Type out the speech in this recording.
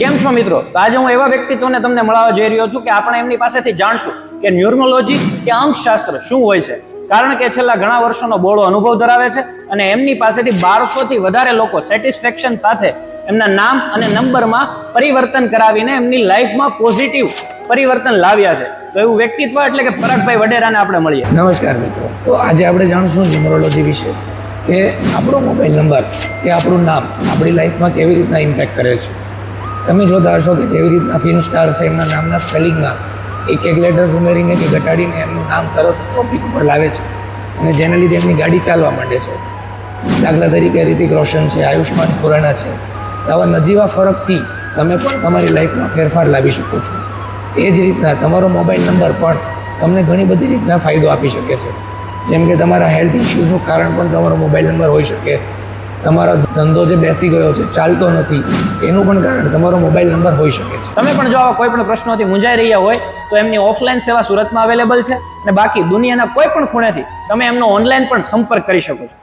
કેમ છો મિત્રો? તો આજે હું એવા વ્યક્તિત્વને તમને મળવા જઈ રહ્યો છું કે આપણે એમની પાસેથી જાણશું કે ન્યુરોલોજી કે અંકશાસ્ત્ર શું હોય છે. કારણ કે છેલ્લા ઘણા વર્ષોનો બહોળો અનુભવ ધરાવે છે અને એમની પાસેથી 1200 થી વધારે લોકો સેટિસ્ફેક્શન સાથે એમના નામ અને નંબરમાં પરિવર્તન કરાવીને એમની લાઈફમાં પોઝિટિવ પરિવર્તન લાવ્યા છે. તો એવું વ્યક્તિત્વ એટલે કે પરાગભાઈ વડેરાને આપણે મળીએ. નમસ્કાર મિત્રો. તો આજે આપણે જાણશું ન્યુમરોલોજી વિશે કે આપણો મોબાઈલ નંબર કે આપણું નામ આપણી લાઈફમાં કેવી રીતના ઇમ્પેક્ટ કરે છે. તમે જોતા હશો કે જેવી રીતના ફિલ્મ સ્ટાર છે એમના નામના સ્પેલિંગમાં એક લેટર્સ ઉમેરીને કે ઘટાડીને એમનું નામ સરસ ટોપિક ઉપર લાવે છે અને જેને લીધે એમની ગાડી ચાલવા માંડે છે. દાખલા તરીકે રિતિક રોશન છે, આયુષ્માન ખુરાના છે. આવા નજીવા ફરકથી તમે પણ તમારી લાઈફમાં ફેરફાર લાવી શકો છો. એ જ રીતના તમારો મોબાઈલ નંબર પણ તમને ઘણી બધી રીતના ફાયદો આપી શકે છે. જેમ કે તમારા હેલ્થ ઇશ્યુઝનું કારણ પણ તમારો મોબાઈલ નંબર હોઈ શકે. તમારો ધંધો જે બેસી ગયો છે, ચાલતો નથી, એનું પણ કારણ તમારો મોબાઈલ નંબર હોઈ શકે છે. તમે પણ જો આવા કોઈ પણ પ્રશ્નોથી મૂંઝાઈ રહ્યા હોય તો એમની ઓફલાઈન સેવા સુરતમાં અવેલેબલ છે અને બાકી દુનિયાના કોઈ પણ ખૂણેથી તમે એમનો ઓનલાઈન પણ સંપર્ક કરી શકો છો.